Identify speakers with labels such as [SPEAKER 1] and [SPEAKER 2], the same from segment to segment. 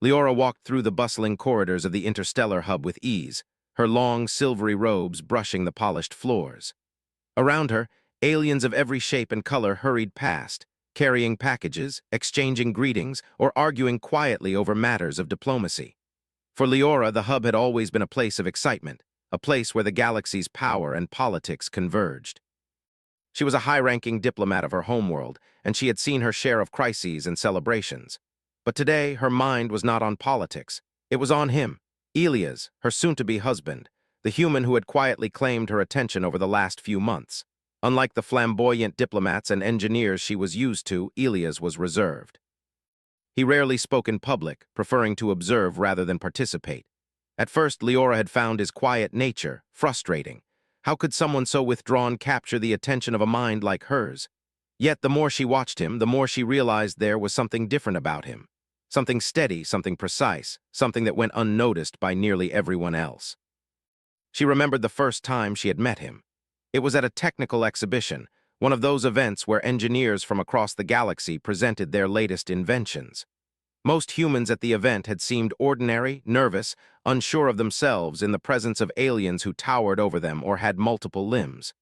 [SPEAKER 1] Leora walked through the bustling corridors of the interstellar hub with ease, her long, silvery robes brushing the polished floors. Around her, aliens of every shape and color hurried past, carrying packages, exchanging greetings, or arguing quietly over matters of diplomacy. For Leora, the hub had always been a place of excitement, a place where the galaxy's power and politics converged. She was a high-ranking diplomat of her homeworld, and she had seen her share of crises and celebrations. But today, her mind was not on politics. It was on him, Elias, her soon-to-be husband, the human who had quietly claimed her attention over the last few months. Unlike the flamboyant diplomats and engineers she was used to, Elias was reserved. He rarely spoke in public, preferring to observe rather than participate. At first, Leora had found his quiet nature frustrating. How could someone so withdrawn capture the attention of a mind like hers? Yet the more she watched him, the more she realized there was something different about him. Something steady, something precise, something that went unnoticed by nearly everyone else. She remembered the first time she had met him. It was at a technical exhibition, one of those events where engineers from across the galaxy presented their latest inventions. Most humans at the event had seemed ordinary, nervous, unsure of themselves in the presence of aliens who towered over them or had multiple limbs.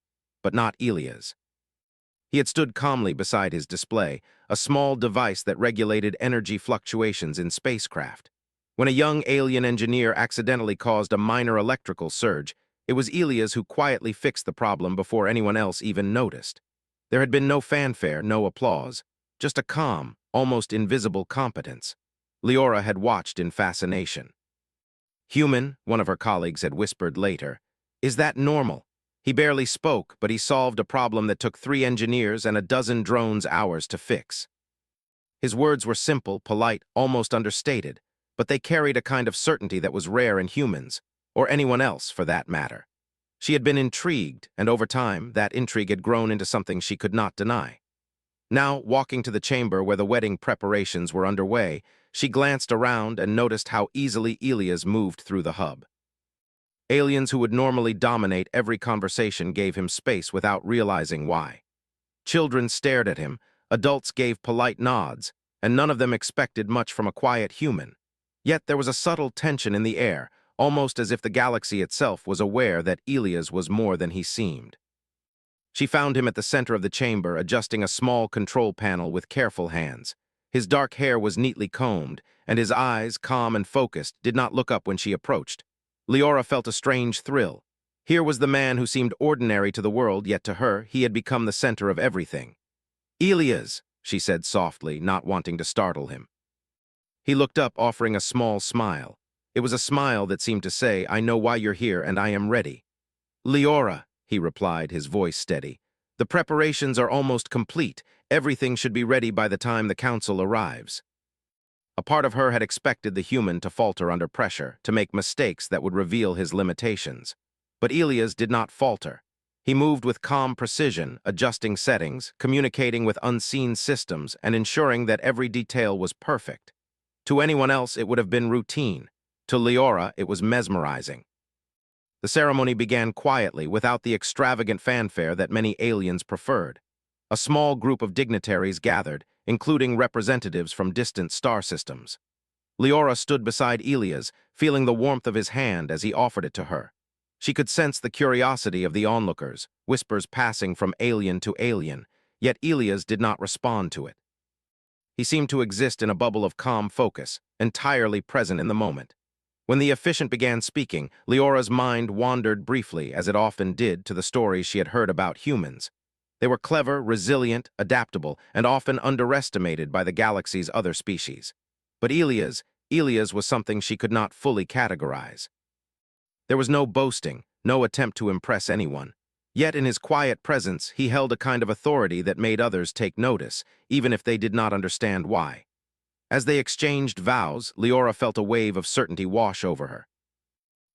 [SPEAKER 1] But not Elias. He had stood calmly beside his display, a small device that regulated energy fluctuations in spacecraft. When a young alien engineer accidentally caused a minor electrical surge, it was Elias who quietly fixed the problem before anyone else even noticed. There had been no fanfare, no applause, just a calm, almost invisible competence. Leora had watched in fascination. "Human," one of her colleagues had whispered later, "is that normal? He barely spoke, but he solved a problem that took 3 engineers and a dozen drones hours to fix." His words were simple, polite, almost understated, but they carried a kind of certainty that was rare in humans, or anyone else for that matter. She had been intrigued, and over time, that intrigue had grown into something she could not deny. Now, walking to the chamber where the wedding preparations were underway, she glanced around and noticed how easily Elias moved through the hub. Aliens who would normally dominate every conversation gave him space without realizing why. Children stared at him, adults gave polite nods, and none of them expected much from a quiet human. Yet there was a subtle tension in the air, almost as if the galaxy itself was aware that Elias was more than he seemed. She found him at the center of the chamber, adjusting a small control panel with careful hands. His dark hair was neatly combed, and his eyes, calm and focused, did not look up when she approached. Leora felt a strange thrill. Here was the man who seemed ordinary to the world, yet to her, he had become the center of everything. "Elias," she said softly, not wanting to startle him. He looked up, offering a small smile. It was a smile that seemed to say, "I know why you're here, and I am ready." "Leora," he replied, his voice steady. "The preparations are almost complete. Everything should be ready by the time the council arrives." A part of her had expected the human to falter under pressure, to make mistakes that would reveal his limitations. But Elias did not falter. He moved with calm precision, adjusting settings, communicating with unseen systems, and ensuring that every detail was perfect. To anyone else, it would have been routine. To Leora, it was mesmerizing. The ceremony began quietly, without the extravagant fanfare that many aliens preferred. A small group of dignitaries gathered, including representatives from distant star systems. Leora stood beside Elias, feeling the warmth of his hand as he offered it to her. She could sense the curiosity of the onlookers, whispers passing from alien to alien, yet Elias did not respond to it. He seemed to exist in a bubble of calm focus, entirely present in the moment. When the officiant began speaking, Leora's mind wandered briefly, as it often did, to the stories she had heard about humans. They were clever, resilient, adaptable, and often underestimated by the galaxy's other species. But Elias was something she could not fully categorize. There was no boasting, no attempt to impress anyone. Yet in his quiet presence, he held a kind of authority that made others take notice, even if they did not understand why. As they exchanged vows, Leora felt a wave of certainty wash over her.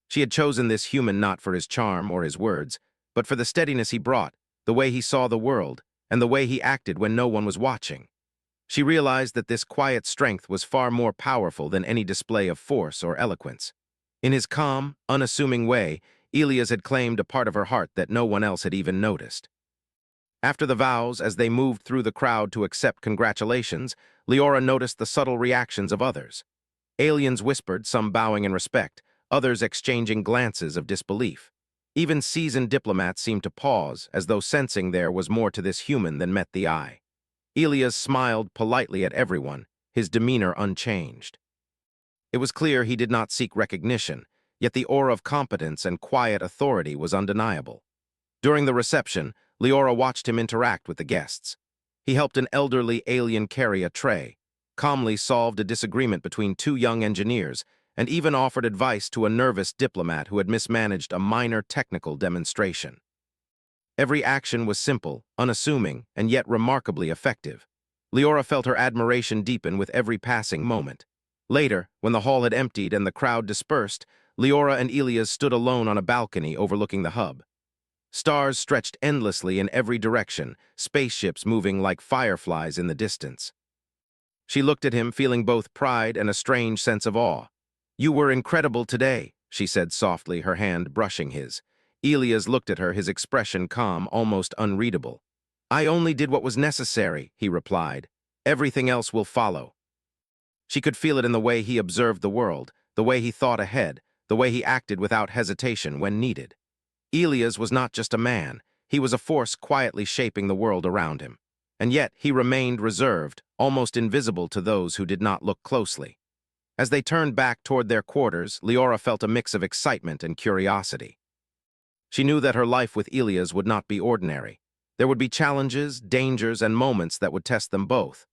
[SPEAKER 1] She had chosen this human not for his charm or his words, but for the steadiness he brought, the way he saw the world, and the way he acted when no one was watching. She realized that this quiet strength was far more powerful than any display of force or eloquence. In his calm, unassuming way, Elias had claimed a part of her heart that no one else had even noticed. After the vows, as they moved through the crowd to accept congratulations, Leora noticed the subtle reactions of others. Aliens whispered, some bowing in respect, others exchanging glances of disbelief. Even seasoned diplomats seemed to pause, as though sensing there was more to this human than met the eye. Elias smiled politely at everyone, his demeanor unchanged. It was clear he did not seek recognition, yet the aura of competence and quiet authority was undeniable. During the reception, Leora watched him interact with the guests. He helped an elderly alien carry a tray, calmly solved a disagreement between two young engineers, and even offered advice to a nervous diplomat who had mismanaged a minor technical demonstration. Every action was simple, unassuming, and yet remarkably effective. Leora felt her admiration deepen with every passing moment. Later, when the hall had emptied and the crowd dispersed, Leora and Elias stood alone on a balcony overlooking the hub. Stars stretched endlessly in every direction, spaceships moving like fireflies in the distance. She looked at him, feeling both pride and a strange sense of awe. "You were incredible today," she said softly, her hand brushing his. Elias looked at her, his expression calm, almost unreadable. "I only did what was necessary," he replied. "Everything else will follow." She could feel it in the way he observed the world, the way he thought ahead, the way he acted without hesitation when needed. Elias was not just a man, he was a force quietly shaping the world around him. And yet he remained reserved, almost invisible to those who did not look closely. As they turned back toward their quarters, Leora felt a mix of excitement and curiosity. She knew that her life with Elias would not be ordinary. There would be challenges, dangers, and moments that would test them both.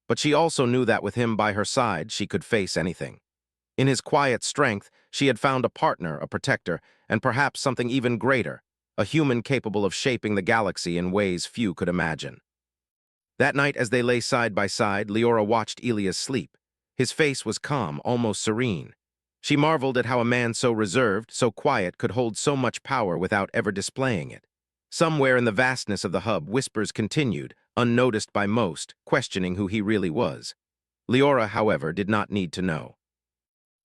[SPEAKER 1] But she also knew that with him by her side, she could face anything. In his quiet strength, she had found a partner, a protector, and perhaps something even greater, a human capable of shaping the galaxy in ways few could imagine. That night, as they lay side by side, Leora watched Elias sleep. His face was calm, almost serene. She marveled at how a man so reserved, so quiet, could hold so much power without ever displaying it. Somewhere in the vastness of the hub, whispers continued, unnoticed by most, questioning who he really was. Leora, however, did not need to know.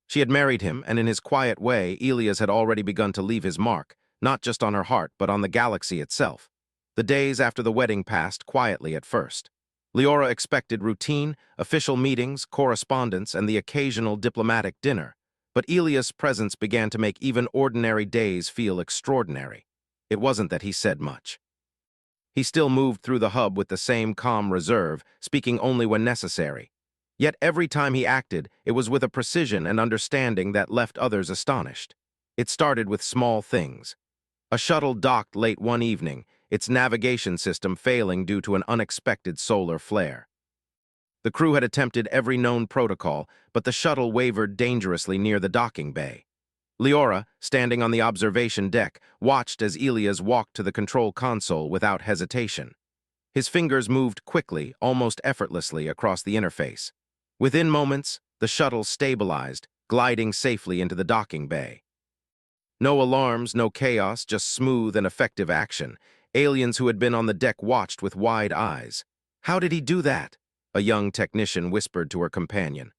[SPEAKER 1] She had married him, and in his quiet way, Elias had already begun to leave his mark, not just on her heart, but on the galaxy itself. The days after the wedding passed quietly at first. Leora expected routine, official meetings, correspondence, and the occasional diplomatic dinner, but Elias' presence began to make even ordinary days feel extraordinary. It wasn't that he said much. He still moved through the hub with the same calm reserve, speaking only when necessary. Yet every time he acted, it was with a precision and understanding that left others astonished. It started with small things. A shuttle docked late one evening, its navigation system failing due to an unexpected solar flare. The crew had attempted every known protocol, but the shuttle wavered dangerously near the docking bay. Leora, standing on the observation deck, watched as Elias walked to the control console without hesitation. His fingers moved quickly, almost effortlessly, across the interface. Within moments, the shuttle stabilized, gliding safely into the docking bay. No alarms, no chaos, just smooth and effective action. Aliens who had been on the deck watched with wide eyes. "How did he do that?" a young technician whispered to her companion.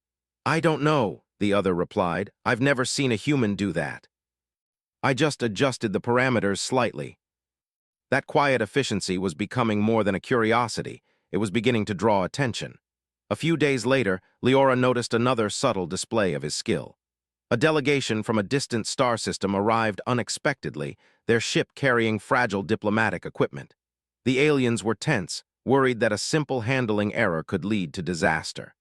[SPEAKER 1] "I don't know," the other replied. "I've never seen a human do that. I just adjusted the parameters slightly." That quiet efficiency was becoming more than a curiosity. It was beginning to draw attention. A few days later, Leora noticed another subtle display of his skill. A delegation from a distant star system arrived unexpectedly, their ship carrying fragile diplomatic equipment. The aliens were tense, worried that a simple handling error could lead to disaster.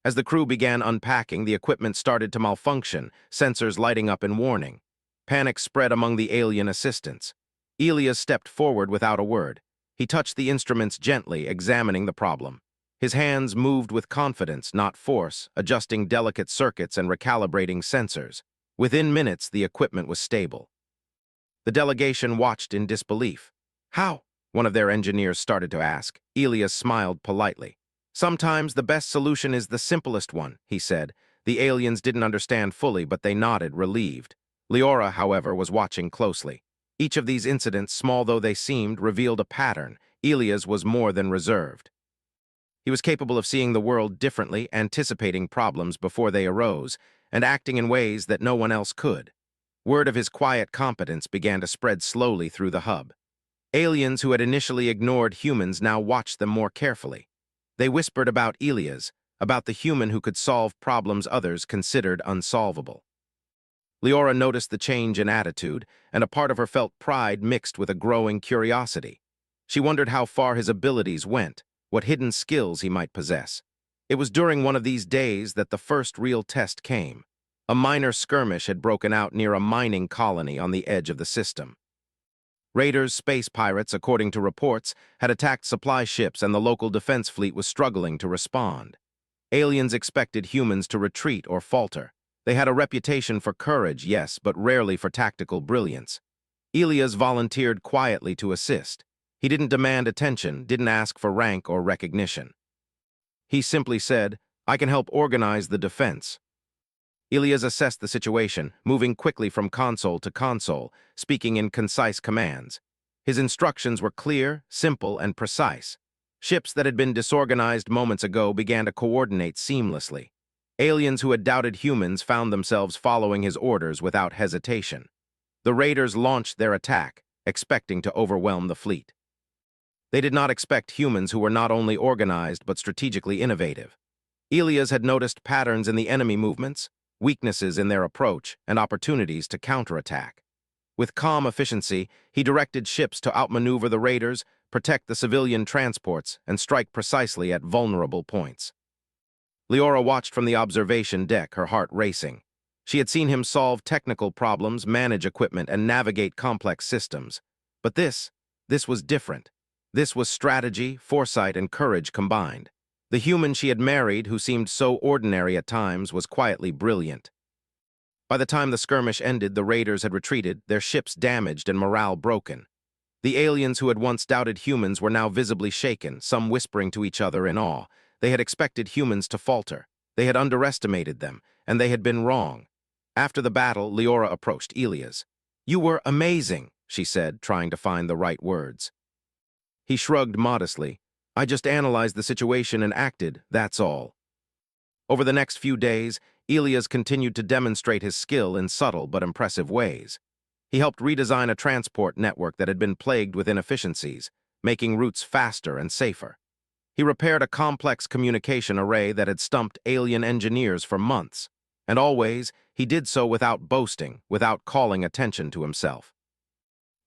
[SPEAKER 1] As the crew began unpacking, the equipment started to malfunction, sensors lighting up in warning. Panic spread among the alien assistants. Elias stepped forward without a word. He touched the instruments gently, examining the problem. His hands moved with confidence, not force, adjusting delicate circuits and recalibrating sensors. Within minutes, the equipment was stable. The delegation watched in disbelief. "How?" one of their engineers started to ask. Elias smiled politely. "Sometimes the best solution is the simplest one," he said. The aliens didn't understand fully, but they nodded, relieved. Leora, however, was watching closely. Each of these incidents, small though they seemed, revealed a pattern. Elias was more than reserved. He was capable of seeing the world differently, anticipating problems before they arose, and acting in ways that no one else could. Word of his quiet competence began to spread slowly through the hub. Aliens who had initially ignored humans now watched them more carefully. They whispered about Elias, about the human who could solve problems others considered unsolvable. Leora noticed the change in attitude, and a part of her felt pride mixed with a growing curiosity. She wondered how far his abilities went, what hidden skills he might possess. It was during one of these days that the first real test came. A minor skirmish had broken out near a mining colony on the edge of the system. Raiders, space pirates, according to reports, had attacked supply ships and the local defense fleet was struggling to respond. Aliens expected humans to retreat or falter. They had a reputation for courage, yes, but rarely for tactical brilliance. Elias volunteered quietly to assist. He didn't demand attention, didn't ask for rank or recognition. He simply said, "I can help organize the defense." Elias assessed the situation, moving quickly from console to console, speaking in concise commands. His instructions were clear, simple, and precise. Ships that had been disorganized moments ago began to coordinate seamlessly. Aliens who had doubted humans found themselves following his orders without hesitation. The raiders launched their attack, expecting to overwhelm the fleet. They did not expect humans who were not only organized but strategically innovative. Elias had noticed patterns in the enemy movements, weaknesses in their approach, and opportunities to counterattack. With calm efficiency, he directed ships to outmaneuver the raiders, protect the civilian transports, and strike precisely at vulnerable points. Leora watched from the observation deck, her heart racing. She had seen him solve technical problems, manage equipment, and navigate complex systems. But this was different. This was strategy, foresight, and courage combined. The human she had married, who seemed so ordinary at times, was quietly brilliant. By the time the skirmish ended, the raiders had retreated, their ships damaged and morale broken. The aliens who had once doubted humans were now visibly shaken, some whispering to each other in awe. They had expected humans to falter. They had underestimated them, and they had been wrong. After the battle, Leora approached Elias. "You were amazing," she said, trying to find the right words. He shrugged modestly. "I just analyzed the situation and acted, that's all." Over the next few days, Elias continued to demonstrate his skill in subtle but impressive ways. He helped redesign a transport network that had been plagued with inefficiencies, making routes faster and safer. He repaired a complex communication array that had stumped alien engineers for months, and always he did so without boasting, without calling attention to himself.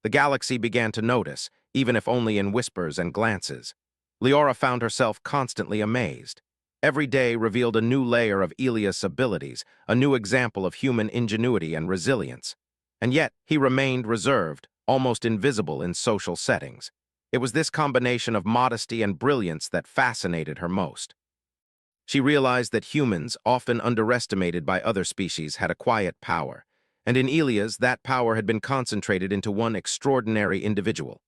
[SPEAKER 1] The galaxy began to notice, even if only in whispers and glances. Leora found herself constantly amazed. Every day revealed a new layer of Elias' abilities, a new example of human ingenuity and resilience. And yet he remained reserved, almost invisible in social settings. It was this combination of modesty and brilliance that fascinated her most. She realized that humans, often underestimated by other species, had a quiet power, and in Elias, that power had been concentrated into one extraordinary individual.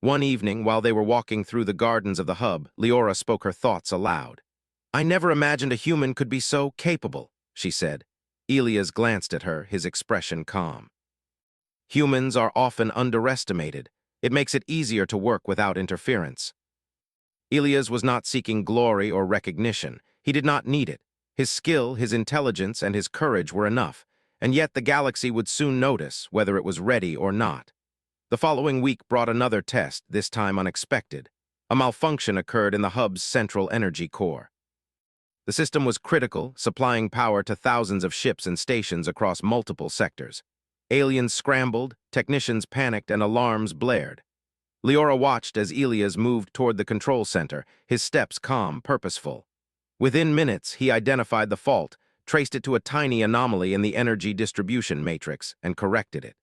[SPEAKER 1] One evening, while they were walking through the gardens of the hub, Leora spoke her thoughts aloud. "I never imagined a human could be so capable," she said. Elias glanced at her, his expression calm. "Humans are often underestimated. It makes it easier to work without interference." Elias was not seeking glory or recognition. He did not need it. His skill, his intelligence, and his courage were enough, and yet the galaxy would soon notice whether it was ready or not. The following week brought another test, this time unexpected. A malfunction occurred in the hub's central energy core. The system was critical, supplying power to thousands of ships and stations across multiple sectors. Aliens scrambled, technicians panicked, and alarms blared. Leora watched as Elias moved toward the control center, his steps calm, purposeful. Within minutes, he identified the fault, traced it to a tiny anomaly in the energy distribution matrix, and corrected it.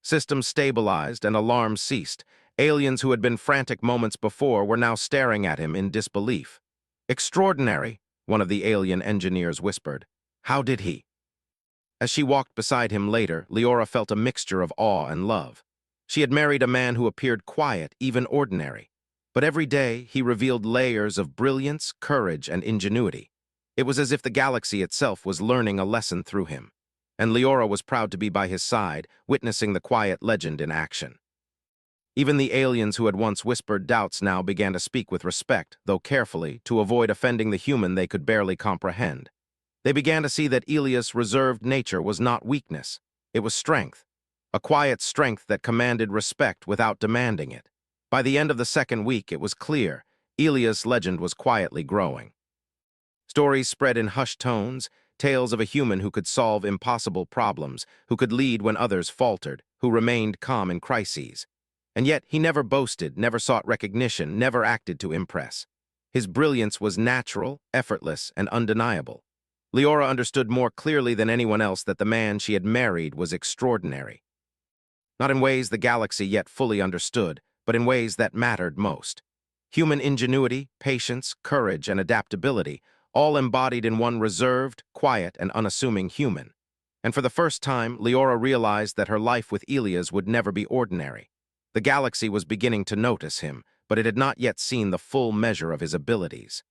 [SPEAKER 1] Systems stabilized and alarms ceased. Aliens who had been frantic moments before were now staring at him in disbelief. "Extraordinary," one of the alien engineers whispered. "How did he?" As she walked beside him later, Leora felt a mixture of awe and love. She had married a man who appeared quiet, even ordinary. But every day, he revealed layers of brilliance, courage, and ingenuity. It was as if the galaxy itself was learning a lesson through him. And Leora was proud to be by his side, witnessing the quiet legend in action. Even the aliens who had once whispered doubts now began to speak with respect, though carefully, to avoid offending the human they could barely comprehend. They began to see that Elias' reserved nature was not weakness. It was strength. A quiet strength that commanded respect without demanding it. By the end of the second week, it was clear. Elias' legend was quietly growing. Stories spread in hushed tones, tales of a human who could solve impossible problems, who could lead when others faltered, who remained calm in crises. And yet he never boasted, never sought recognition, never acted to impress. His brilliance was natural, effortless, and undeniable. Leora understood more clearly than anyone else that the man she had married was extraordinary. Not in ways the galaxy yet fully understood, but in ways that mattered most. Human ingenuity, patience, courage, and adaptability, all embodied in one reserved, quiet, and unassuming human. And for the first time, Leora realized that her life with Elias would never be ordinary. The galaxy was beginning to notice him, but it had not yet seen the full measure of his abilities.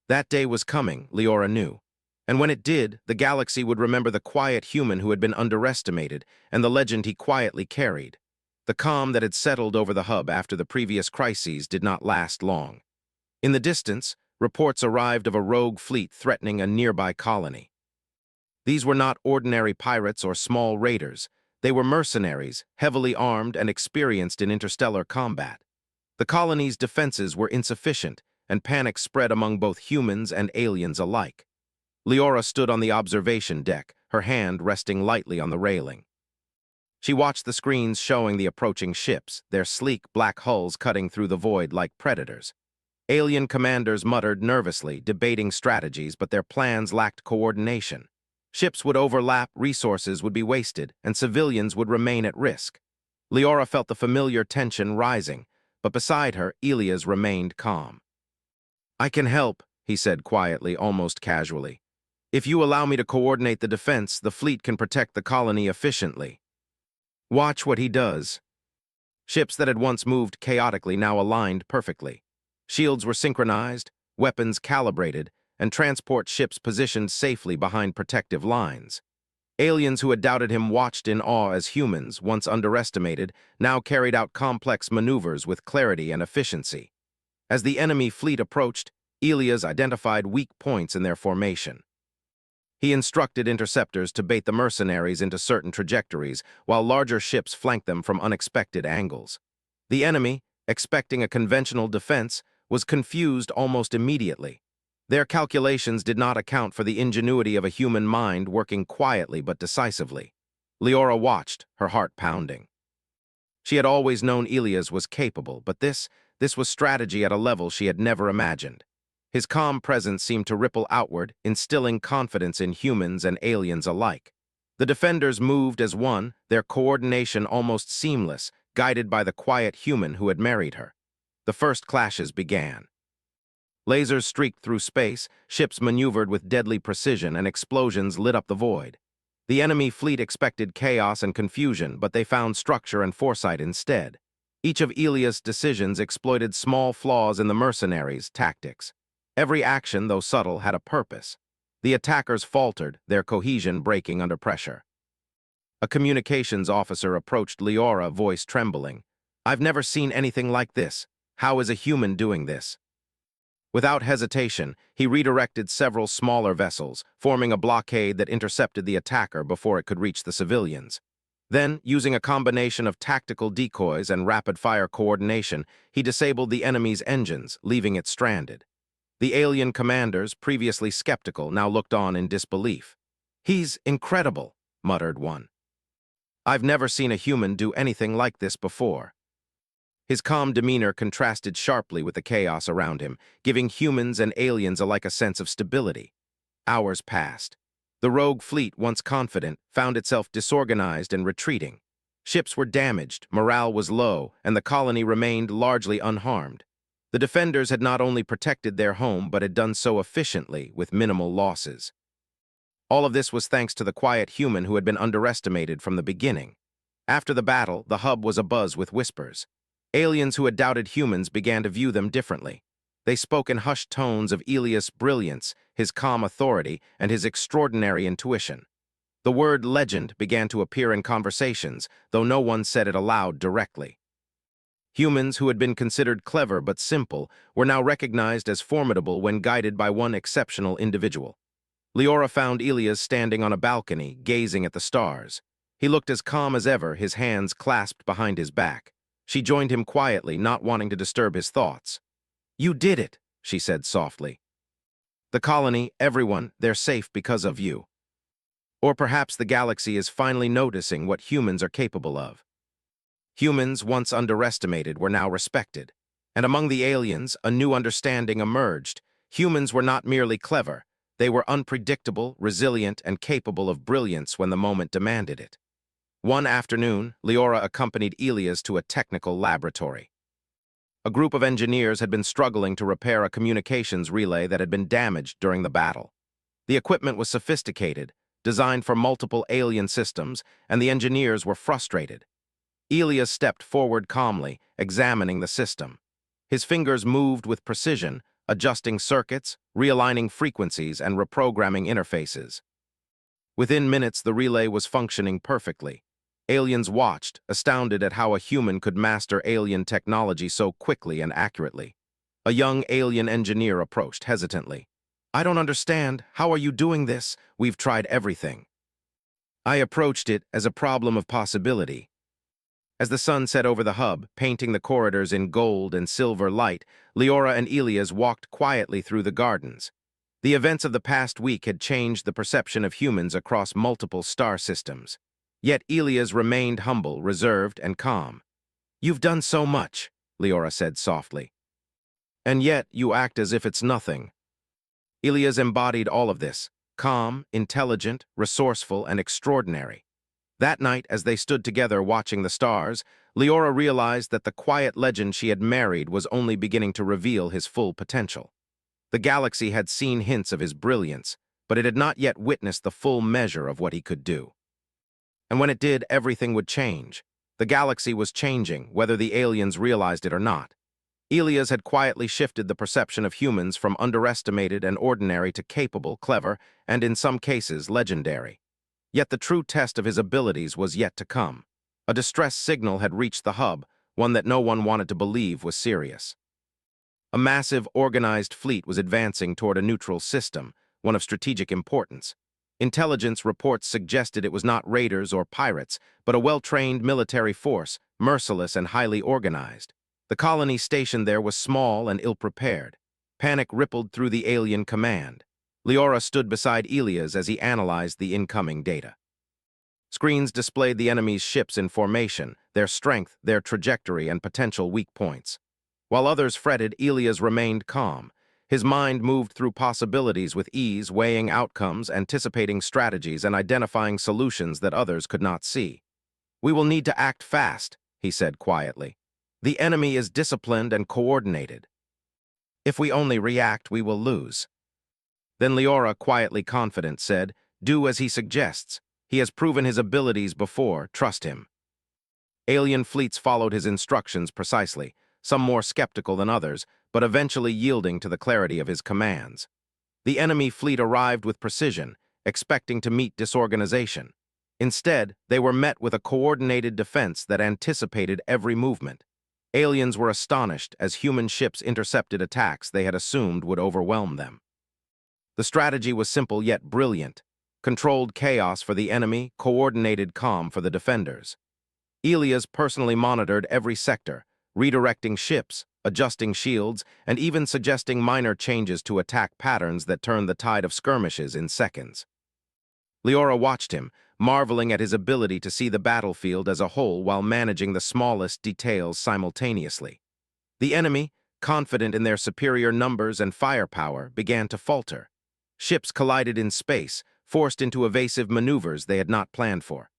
[SPEAKER 1] That day was coming, Leora knew. And when it did, the galaxy would remember the quiet human who had been underestimated and the legend he quietly carried. The calm that had settled over the hub after the previous crises did not last long. In the distance, reports arrived of a rogue fleet threatening a nearby colony. These were not ordinary pirates or small raiders. They were mercenaries, heavily armed and experienced in interstellar combat. The colony's defenses were insufficient, and panic spread among both humans and aliens alike. Leora stood on the observation deck, her hand resting lightly on the railing. She watched the screens showing the approaching ships, their sleek black hulls cutting through the void like predators. Alien commanders muttered nervously, debating strategies, but their plans lacked coordination. Ships would overlap, resources would be wasted, and civilians would remain at risk. Leora felt the familiar tension rising, but beside her, Elias remained calm. "I can help," he said quietly, almost casually. "If you allow me to coordinate the defense, the fleet can protect the colony efficiently." Watch what he does. Ships that had once moved chaotically now aligned perfectly. Shields were synchronized, weapons calibrated, and transport ships positioned safely behind protective lines. Aliens who had doubted him watched in awe as humans, once underestimated, now carried out complex maneuvers with clarity and efficiency. As the enemy fleet approached, Elias identified weak points in their formation. He instructed interceptors to bait the mercenaries into certain trajectories, while larger ships flanked them from unexpected angles. The enemy, expecting a conventional defense, was confused almost immediately. Their calculations did not account for the ingenuity of a human mind working quietly but decisively. Leora watched, her heart pounding. She had always known Elias was capable, but this was strategy at a level she had never imagined. His calm presence seemed to ripple outward, instilling confidence in humans and aliens alike. The defenders moved as one, their coordination almost seamless, guided by the quiet human who had married her. The first clashes began. Lasers streaked through space, ships maneuvered with deadly precision, and explosions lit up the void. The enemy fleet expected chaos and confusion, but they found structure and foresight instead. Each of Elias' decisions exploited small flaws in the mercenaries' tactics. Every action, though subtle, had a purpose. The attackers faltered, their cohesion breaking under pressure. A communications officer approached Leora, voice trembling. "I've never seen anything like this. How is a human doing this?" Without hesitation, he redirected several smaller vessels, forming a blockade that intercepted the attacker before it could reach the civilians. Then, using a combination of tactical decoys and rapid-fire coordination, he disabled the enemy's engines, leaving it stranded. The alien commanders, previously skeptical, now looked on in disbelief. "He's incredible," muttered one. "I've never seen a human do anything like this before." His calm demeanor contrasted sharply with the chaos around him, giving humans and aliens alike a sense of stability. Hours passed. The rogue fleet, once confident, found itself disorganized and retreating. Ships were damaged, morale was low, and the colony remained largely unharmed. The defenders had not only protected their home, but had done so efficiently, with minimal losses. All of this was thanks to the quiet human who had been underestimated from the beginning. After the battle, the hub was abuzz with whispers. Aliens who had doubted humans began to view them differently. They spoke in hushed tones of Elias' brilliance, his calm authority, and his extraordinary intuition. The word legend began to appear in conversations, though no one said it aloud directly. Humans who had been considered clever but simple were now recognized as formidable when guided by one exceptional individual. Leora found Elias standing on a balcony, gazing at the stars. He looked as calm as ever, his hands clasped behind his back. She joined him quietly, not wanting to disturb his thoughts. "You did it," she said softly. The colony, everyone, they're safe because of you. Or perhaps the galaxy is finally noticing what humans are capable of. Humans, once underestimated, were now respected. And among the aliens, a new understanding emerged. Humans were not merely clever. They were unpredictable, resilient, and capable of brilliance when the moment demanded it. One afternoon, Leora accompanied Elias to a technical laboratory. A group of engineers had been struggling to repair a communications relay that had been damaged during the battle. The equipment was sophisticated, designed for multiple alien systems, and the engineers were frustrated. Elias stepped forward calmly, examining the system. His fingers moved with precision, adjusting circuits, realigning frequencies, and reprogramming interfaces. Within minutes, the relay was functioning perfectly. Aliens watched, astounded at how a human could master alien technology so quickly and accurately. A young alien engineer approached hesitantly. "I don't understand. How are you doing this? We've tried everything." I approached it as a problem of possibility. As the sun set over the hub, painting the corridors in gold and silver light, Leora and Elias walked quietly through the gardens. The events of the past week had changed the perception of humans across multiple star systems. Yet Elias remained humble, reserved, and calm. "You've done so much," Leora said softly. "And yet you act as if it's nothing." Elias embodied all of this: calm, intelligent, resourceful, and extraordinary. That night, as they stood together watching the stars, Leora realized that the quiet legend she had married was only beginning to reveal his full potential. The galaxy had seen hints of his brilliance, but it had not yet witnessed the full measure of what he could do. And when it did, everything would change. The galaxy was changing, whether the aliens realized it or not. Elias had quietly shifted the perception of humans from underestimated and ordinary to capable, clever, and in some cases, legendary. Yet the true test of his abilities was yet to come. A distress signal had reached the hub, one that no one wanted to believe was serious. A massive, organized fleet was advancing toward a neutral system, one of strategic importance. Intelligence reports suggested it was not raiders or pirates, but a well-trained military force, merciless and highly organized. The colony stationed there was small and ill-prepared. Panic rippled through the alien command. Leora stood beside Elias as he analyzed the incoming data. Screens displayed the enemy's ships in formation, their strength, their trajectory, and potential weak points. While others fretted, Elias remained calm. His mind moved through possibilities with ease, weighing outcomes, anticipating strategies, and identifying solutions that others could not see. "We will need to act fast," he said quietly. "The enemy is disciplined and coordinated. If we only react, we will lose." Then Leora, quietly confident, said, "Do as he suggests. He has proven his abilities before. Trust him." Alien fleets followed his instructions precisely, some more skeptical than others, but eventually yielding to the clarity of his commands. The enemy fleet arrived with precision, expecting to meet disorganization. Instead, they were met with a coordinated defense that anticipated every movement. Aliens were astonished as human ships intercepted attacks they had assumed would overwhelm them. The strategy was simple yet brilliant: controlled chaos for the enemy, coordinated calm for the defenders. Elias personally monitored every sector, redirecting ships, adjusting shields, and even suggesting minor changes to attack patterns that turned the tide of skirmishes in seconds. Leora watched him, marveling at his ability to see the battlefield as a whole while managing the smallest details simultaneously. The enemy, confident in their superior numbers and firepower, began to falter. Ships collided in space, forced into evasive maneuvers they had not planned for.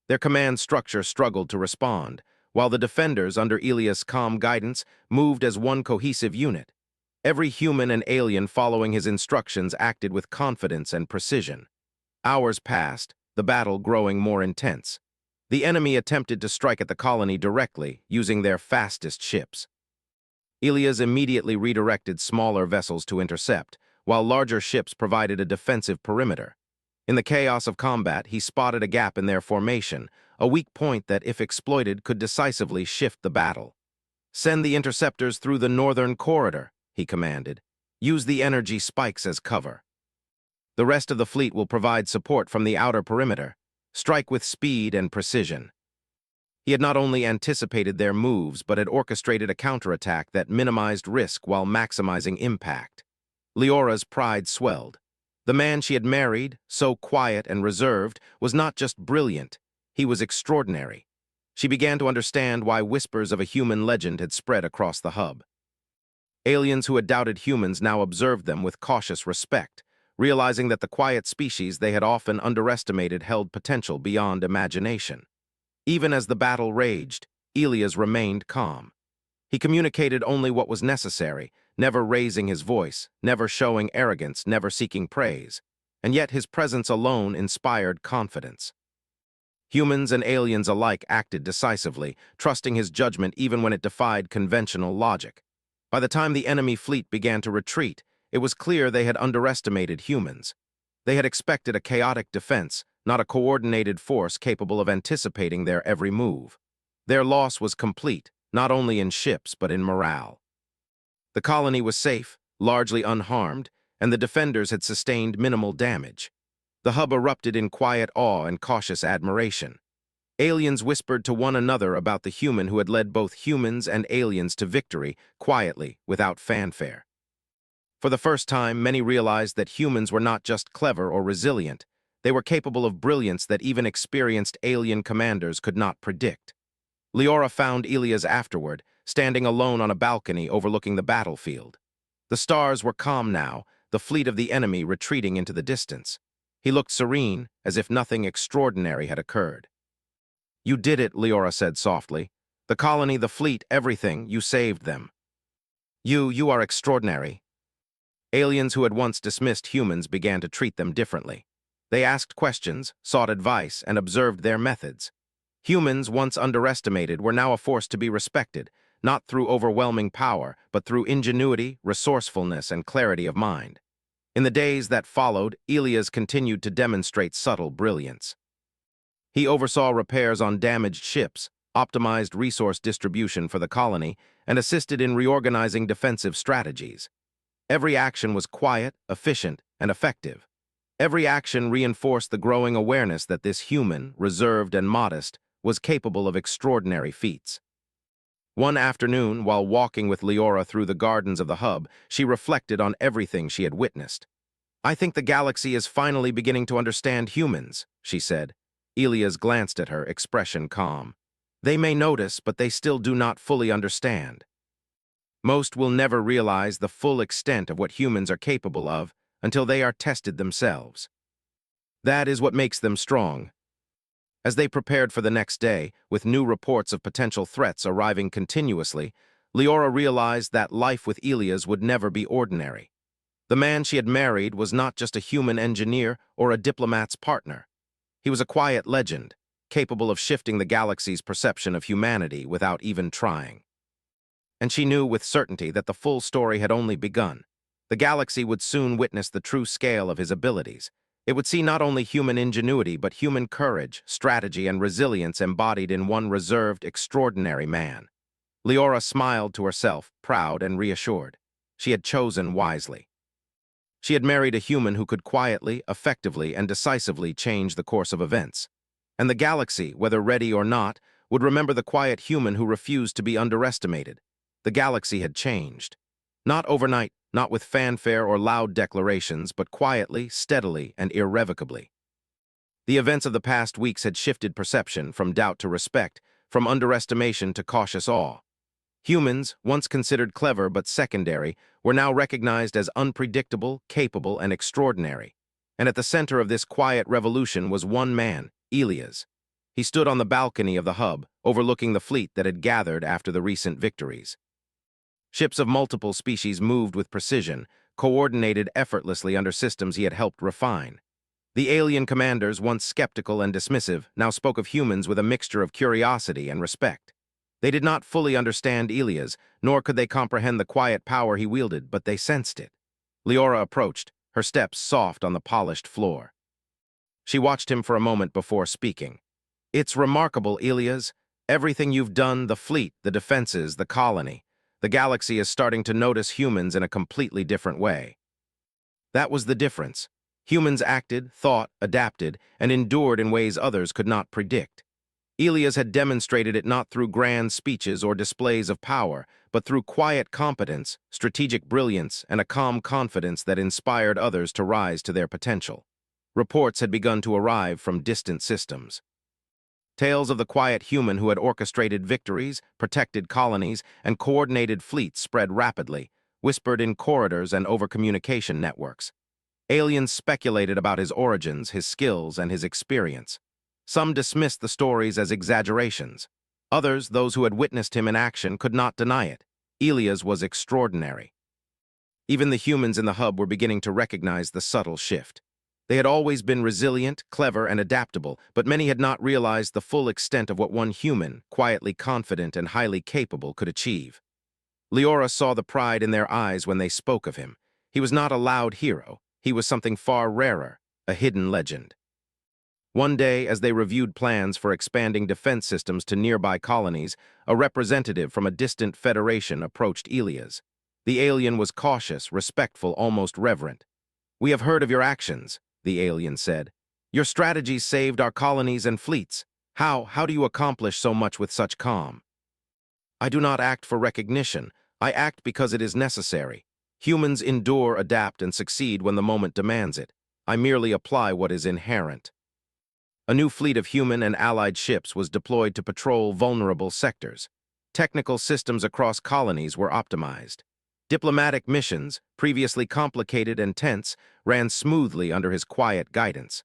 [SPEAKER 1] Their command structure struggled to respond, while the defenders, under Elias' calm guidance, moved as one cohesive unit. Every human and alien following his instructions acted with confidence and precision. Hours passed, the battle growing more intense. The enemy attempted to strike at the colony directly, using their fastest ships. Elias immediately redirected smaller vessels to intercept, while larger ships provided a defensive perimeter. In the chaos of combat, he spotted a gap in their formation, a weak point that, if exploited, could decisively shift the battle. "Send the interceptors through the northern corridor," he commanded. "Use the energy spikes as cover. The rest of the fleet will provide support from the outer perimeter. Strike with speed and precision." He had not only anticipated their moves, but had orchestrated a counterattack that minimized risk while maximizing impact. Leora's pride swelled. The man she had married, so quiet and reserved, was not just brilliant, he was extraordinary. She began to understand why whispers of a human legend had spread across the hub. Aliens who had doubted humans now observed them with cautious respect, realizing that the quiet species they had often underestimated held potential beyond imagination. Even as the battle raged, Elias remained calm. He communicated only what was necessary, never raising his voice, never showing arrogance, never seeking praise. And yet his presence alone inspired confidence. Humans and aliens alike acted decisively, trusting his judgment even when it defied conventional logic. By the time the enemy fleet began to retreat, it was clear they had underestimated humans. They had expected a chaotic defense, not a coordinated force capable of anticipating their every move. Their loss was complete, not only in ships but in morale. The colony was safe, largely unharmed, and the defenders had sustained minimal damage. The hub erupted in quiet awe and cautious admiration. Aliens whispered to one another about the human who had led both humans and aliens to victory, quietly, without fanfare. For the first time, many realized that humans were not just clever or resilient. They were capable of brilliance that even experienced alien commanders could not predict. Leora found Elias afterward, standing alone on a balcony overlooking the battlefield. The stars were calm now, the fleet of the enemy retreating into the distance. He looked serene, as if nothing extraordinary had occurred. "You did it," Leora said softly. "The colony, the fleet, everything, you saved them. You are extraordinary." Aliens who had once dismissed humans began to treat them differently. They asked questions, sought advice, and observed their methods. Humans, once underestimated, were now a force to be respected, not through overwhelming power, but through ingenuity, resourcefulness, and clarity of mind. In the days that followed, Elias continued to demonstrate subtle brilliance. He oversaw repairs on damaged ships, optimized resource distribution for the colony, and assisted in reorganizing defensive strategies. Every action was quiet, efficient, and effective. Every action reinforced the growing awareness that this human, reserved and modest, was capable of extraordinary feats. One afternoon, while walking with Leora through the gardens of the hub, she reflected on everything she had witnessed. "I think the galaxy is finally beginning to understand humans," she said. Elias glanced at her, expression calm. "They may notice, but they still do not fully understand. Most will never realize the full extent of what humans are capable of until they are tested themselves. That is what makes them strong." As they prepared for the next day, with new reports of potential threats arriving continuously, Leora realized that life with Elias would never be ordinary. The man she had married was not just a human engineer or a diplomat's partner. He was a quiet legend, capable of shifting the galaxy's perception of humanity without even trying. And she knew with certainty that the full story had only begun. The galaxy would soon witness the true scale of his abilities. It would see not only human ingenuity, but human courage, strategy, and resilience embodied in one reserved, extraordinary man. Leora smiled to herself, proud and reassured. She had chosen wisely. She had married a human who could quietly, effectively, and decisively change the course of events. And the galaxy, whether ready or not, would remember the quiet human who refused to be underestimated. The galaxy had changed. Not overnight, not with fanfare or loud declarations, but quietly, steadily, and irrevocably. The events of the past weeks had shifted perception from doubt to respect, from underestimation to cautious awe. Humans, once considered clever but secondary, were now recognized as unpredictable, capable, and extraordinary. And at the center of this quiet revolution was one man, Elias. He stood on the balcony of the hub, overlooking the fleet that had gathered after the recent victories. Ships of multiple species moved with precision, coordinated effortlessly under systems he had helped refine. The alien commanders, once skeptical and dismissive, now spoke of humans with a mixture of curiosity and respect. They did not fully understand Elias, nor could they comprehend the quiet power he wielded, but they sensed it. Leora approached, her steps soft on the polished floor. She watched him for a moment before speaking. "It's remarkable, Elias. Everything you've done, the fleet, the defenses, the colony. The galaxy is starting to notice humans in a completely different way." That was the difference. Humans acted, thought, adapted, and endured in ways others could not predict. Elias had demonstrated it not through grand speeches or displays of power, but through quiet competence, strategic brilliance, and a calm confidence that inspired others to rise to their potential. Reports had begun to arrive from distant systems. Tales of the quiet human who had orchestrated victories, protected colonies, and coordinated fleets spread rapidly, whispered in corridors and over communication networks. Aliens speculated about his origins, his skills, and his experience. Some dismissed the stories as exaggerations. Others, those who had witnessed him in action, could not deny it. Elias was extraordinary. Even the humans in the hub were beginning to recognize the subtle shift. They had always been resilient, clever, and adaptable, but many had not realized the full extent of what one human, quietly confident and highly capable, could achieve. Leora saw the pride in their eyes when they spoke of him. He was not a loud hero. He was something far rarer, a hidden legend. One day, as they reviewed plans for expanding defense systems to nearby colonies, a representative from a distant federation approached Elias. The alien was cautious, respectful, almost reverent. "We have heard of your actions," the alien said. "Your strategies saved our colonies and fleets. How do you accomplish so much with such calm?" "I do not act for recognition. I act because it is necessary. Humans endure, adapt, and succeed when the moment demands it. I merely apply what is inherent." A new fleet of human and allied ships was deployed to patrol vulnerable sectors. Technical systems across colonies were optimized. Diplomatic missions, previously complicated and tense, ran smoothly under his quiet guidance.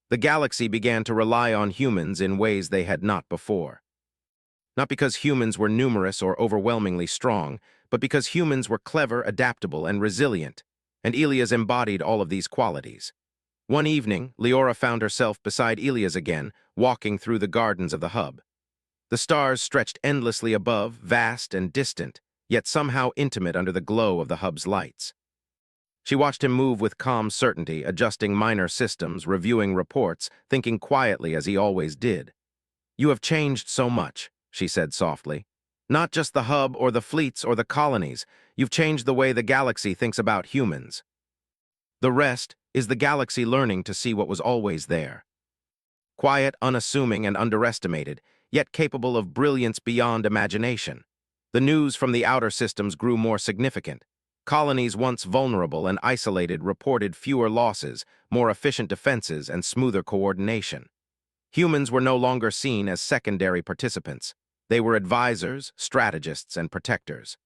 [SPEAKER 1] The galaxy began to rely on humans in ways they had not before. Not because humans were numerous or overwhelmingly strong, but because humans were clever, adaptable, and resilient, and Elias embodied all of these qualities. One evening, Leora found herself beside Elias again, walking through the gardens of the hub. The stars stretched endlessly above, vast and distant, yet somehow intimate under the glow of the hub's lights. She watched him move with calm certainty, adjusting minor systems, reviewing reports, thinking quietly as he always did. "You have changed so much," she said softly. "Not just the hub or the fleets or the colonies. You've changed the way the galaxy thinks about humans. The rest is the galaxy learning to see what was always there. Quiet, unassuming, and underestimated, yet capable of brilliance beyond imagination. The news from the outer systems grew more significant. Colonies once vulnerable and isolated reported fewer losses, more efficient defenses, and smoother coordination. Humans were no longer seen as secondary participants. They were advisors, strategists, and protectors.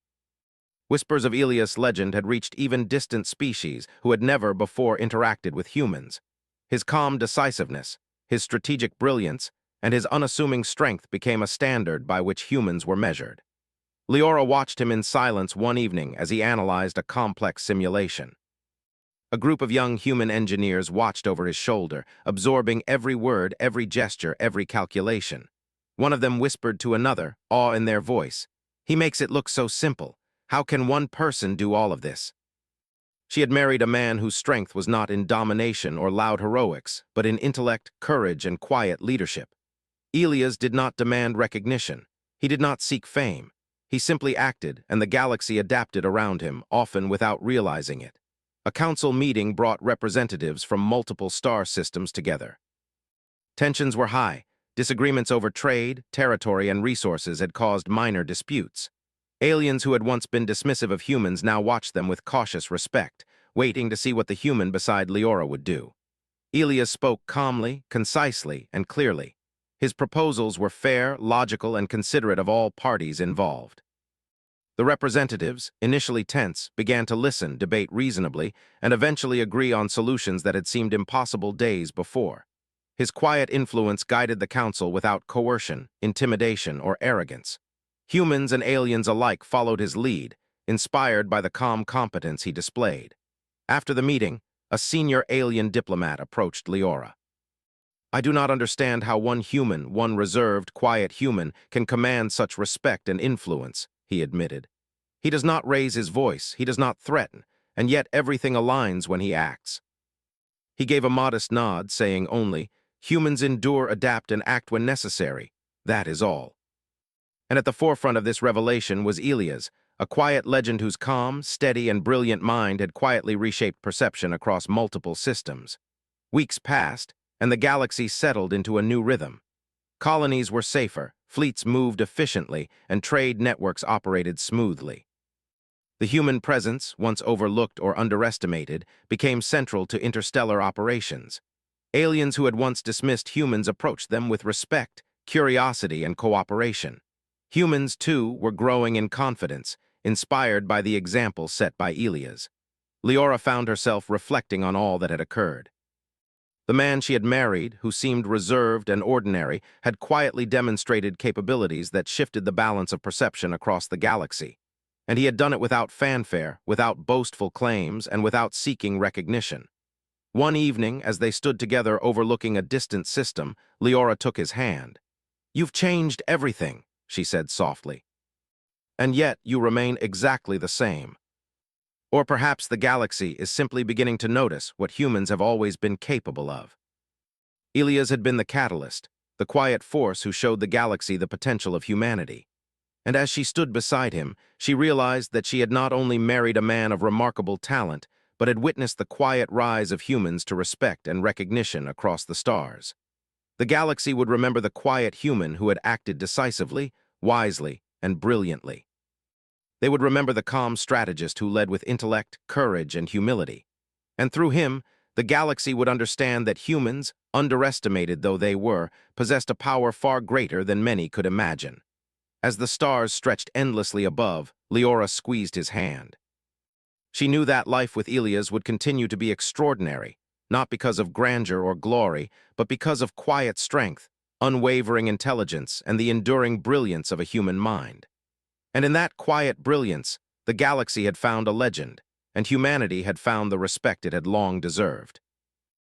[SPEAKER 1] Whispers of Elias' legend had reached even distant species who had never before interacted with humans. His calm decisiveness, his strategic brilliance, and his unassuming strength became a standard by which humans were measured. Leora watched him in silence one evening as he analyzed a complex simulation. A group of young human engineers watched over his shoulder, absorbing every word, every gesture, every calculation. One of them whispered to another, awe in their voice, "He makes it look so simple. How can one person do all of this?" She had married a man whose strength was not in domination or loud heroics, but in intellect, courage, and quiet leadership. Elias did not demand recognition. He did not seek fame. He simply acted, and the galaxy adapted around him, often without realizing it. A council meeting brought representatives from multiple star systems together. Tensions were high. Disagreements over trade, territory, and resources had caused minor disputes. Aliens who had once been dismissive of humans now watched them with cautious respect, waiting to see what the human beside Leora would do. Elias spoke calmly, concisely, and clearly. His proposals were fair, logical, and considerate of all parties involved. The representatives, initially tense, began to listen, debate reasonably, and eventually agree on solutions that had seemed impossible days before. His quiet influence guided the council without coercion, intimidation, or arrogance. Humans and aliens alike followed his lead, inspired by the calm competence he displayed. After the meeting, a senior alien diplomat approached Leora. "I do not understand how one human, one reserved, quiet human, can command such respect and influence," he admitted. "He does not raise his voice, he does not threaten, and yet everything aligns when he acts." He gave a modest nod, saying only, "Humans endure, adapt, and act when necessary. That is all." And at the forefront of this revelation was Elias, a quiet legend whose calm, steady, and brilliant mind had quietly reshaped perception across multiple systems. Weeks passed, and the galaxy settled into a new rhythm. Colonies were safer, fleets moved efficiently, and trade networks operated smoothly. The human presence, once overlooked or underestimated, became central to interstellar operations. Aliens who had once dismissed humans approached them with respect, curiosity, and cooperation. Humans, too, were growing in confidence, inspired by the example set by Elias. Leora found herself reflecting on all that had occurred. The man she had married, who seemed reserved and ordinary, had quietly demonstrated capabilities that shifted the balance of perception across the galaxy. And he had done it without fanfare, without boastful claims, and without seeking recognition. One evening, as they stood together overlooking a distant system, Leora took his hand. "You've changed everything," she said softly. "And yet you remain exactly the same. Or perhaps the galaxy is simply beginning to notice what humans have always been capable of." Elias had been the catalyst, the quiet force who showed the galaxy the potential of humanity. And as she stood beside him, she realized that she had not only married a man of remarkable talent, but had witnessed the quiet rise of humans to respect and recognition across the stars. The galaxy would remember the quiet human who had acted decisively, wisely, and brilliantly. They would remember the calm strategist who led with intellect, courage, and humility. And through him, the galaxy would understand that humans, underestimated though they were, possessed a power far greater than many could imagine. As the stars stretched endlessly above, Leora squeezed his hand. She knew that life with Elias would continue to be extraordinary, not because of grandeur or glory, but because of quiet strength, unwavering intelligence, and the enduring brilliance of a human mind. And in that quiet brilliance, the galaxy had found a legend, and humanity had found the respect it had long deserved.